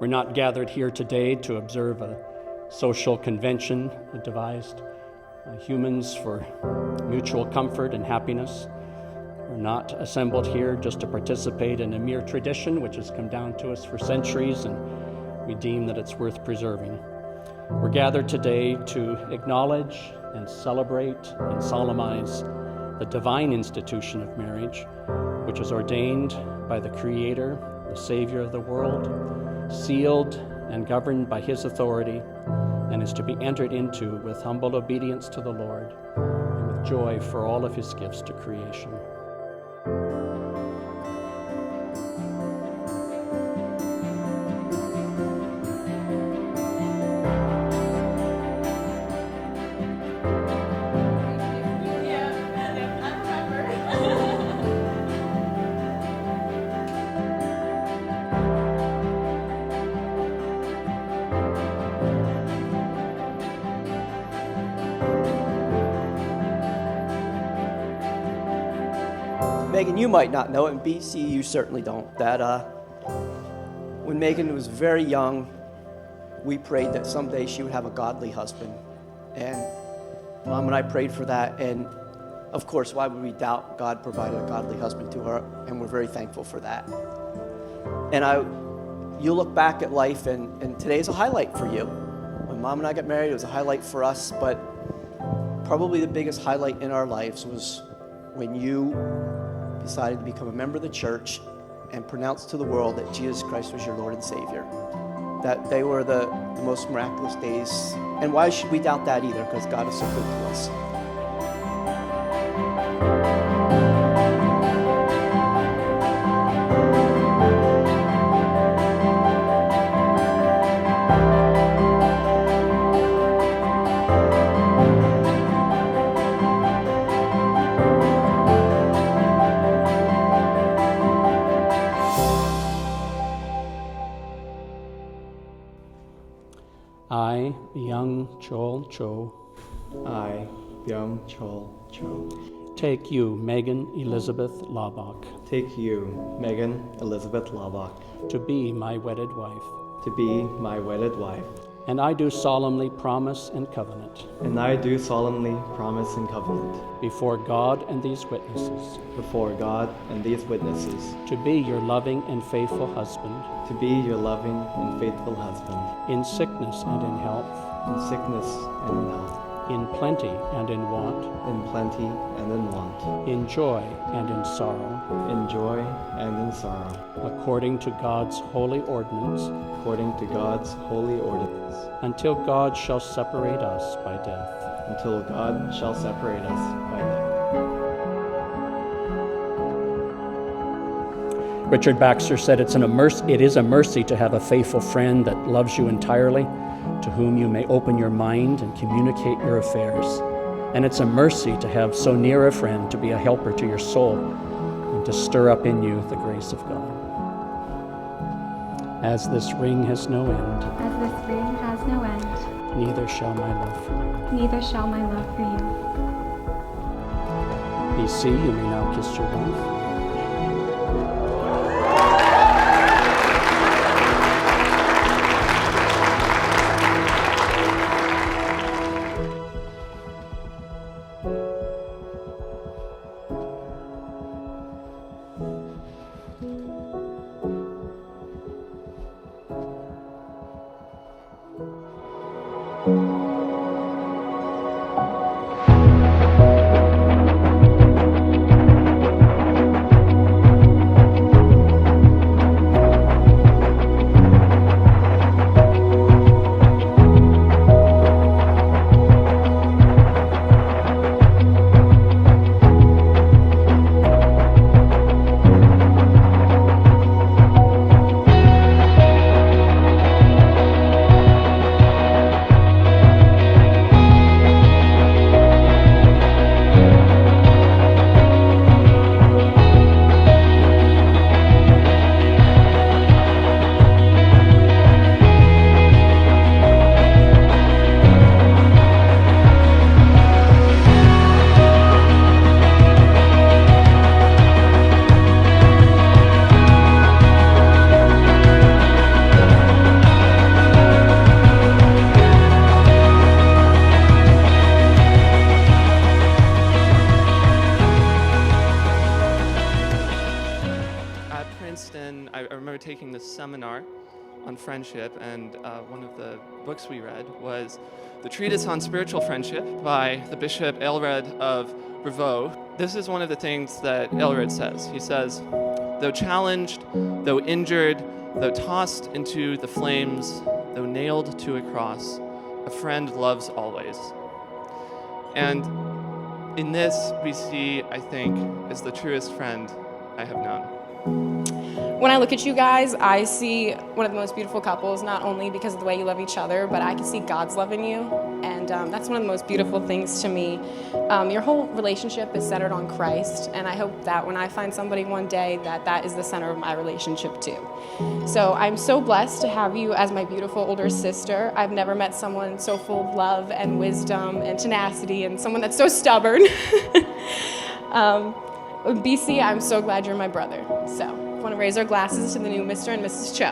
We're not gathered here today to observe a social convention devised humans for mutual comfort and happiness. We're not assembled here just to participate in a mere tradition which has come down to us for centuries and we deem that it's worth preserving. We're gathered today to acknowledge and celebrate and solemnize the divine institution of marriage, which is ordained by the Creator, the Savior of the world, sealed and governed by His authority, and is to be entered into with humble obedience to the Lord and with joy for all of His gifts to creation. Megan, you might not know it, and BC, you certainly don't, that when Megan was very young, we prayed that someday she would have a godly husband. And Mom and I prayed for that, and of course, why would we doubt God provided a godly husband to her? And we're very thankful for that. And you look back at life, and today's a highlight for you. When Mom and I got married, it was a highlight for us, but probably the biggest highlight in our lives was when you decided to become a member of the church and pronounce to the world that Jesus Christ was your Lord and Savior. That they were the most miraculous days. And why should we doubt that either? Because God is so good to us. I, Young Chol Cho, I, Byung Chol Cho, take you, Megan Elizabeth Laubach, take you, Megan Elizabeth Laubach, to be my wedded wife. to be my wedded wife. And I do solemnly promise and covenant And I do solemnly promise and covenant before God and these witnesses before God and these witnesses to be your loving and faithful husband to be your loving and faithful husband in sickness and in health, in sickness and in health, in plenty and in want, in plenty and in want, in joy and in sorrow, in joy and in sorrow, according to God's holy ordinance, according to God's holy ordinance, until God shall separate us by death. until God shall separate us by death. Richard Baxter said, it is a mercy to have a faithful friend that loves you entirely, to whom you may open your mind and communicate your affairs. And it's a mercy to have so near a friend to be a helper to your soul and to stir up in you the grace of God. As this ring has no end, As this ring has no end, neither shall my love for you. neither shall my love for you. BC, you may now kiss your wife. seminar on friendship, and one of the books we read was the Treatise on Spiritual Friendship by the Bishop Aelred of Rhode. This is one of the things that Aelred says. He says, "Though challenged, though injured, though tossed into the flames, though nailed to a cross, a friend loves always." And in this, we see, I think, is the truest friend I have known. When I look at you guys, I see one of the most beautiful couples, not only because of the way you love each other, but I can see God's love in you. And that's one of the most beautiful things to me. Your whole relationship is centered on Christ, and I hope that when I find somebody one day, that is the center of my relationship too. So I'm so blessed to have you as my beautiful older sister. I've never met someone so full of love and wisdom and tenacity, and someone that's so stubborn. BC, I'm so glad you're my brother. So I want to raise our glasses to the new Mr. and Mrs. Cho.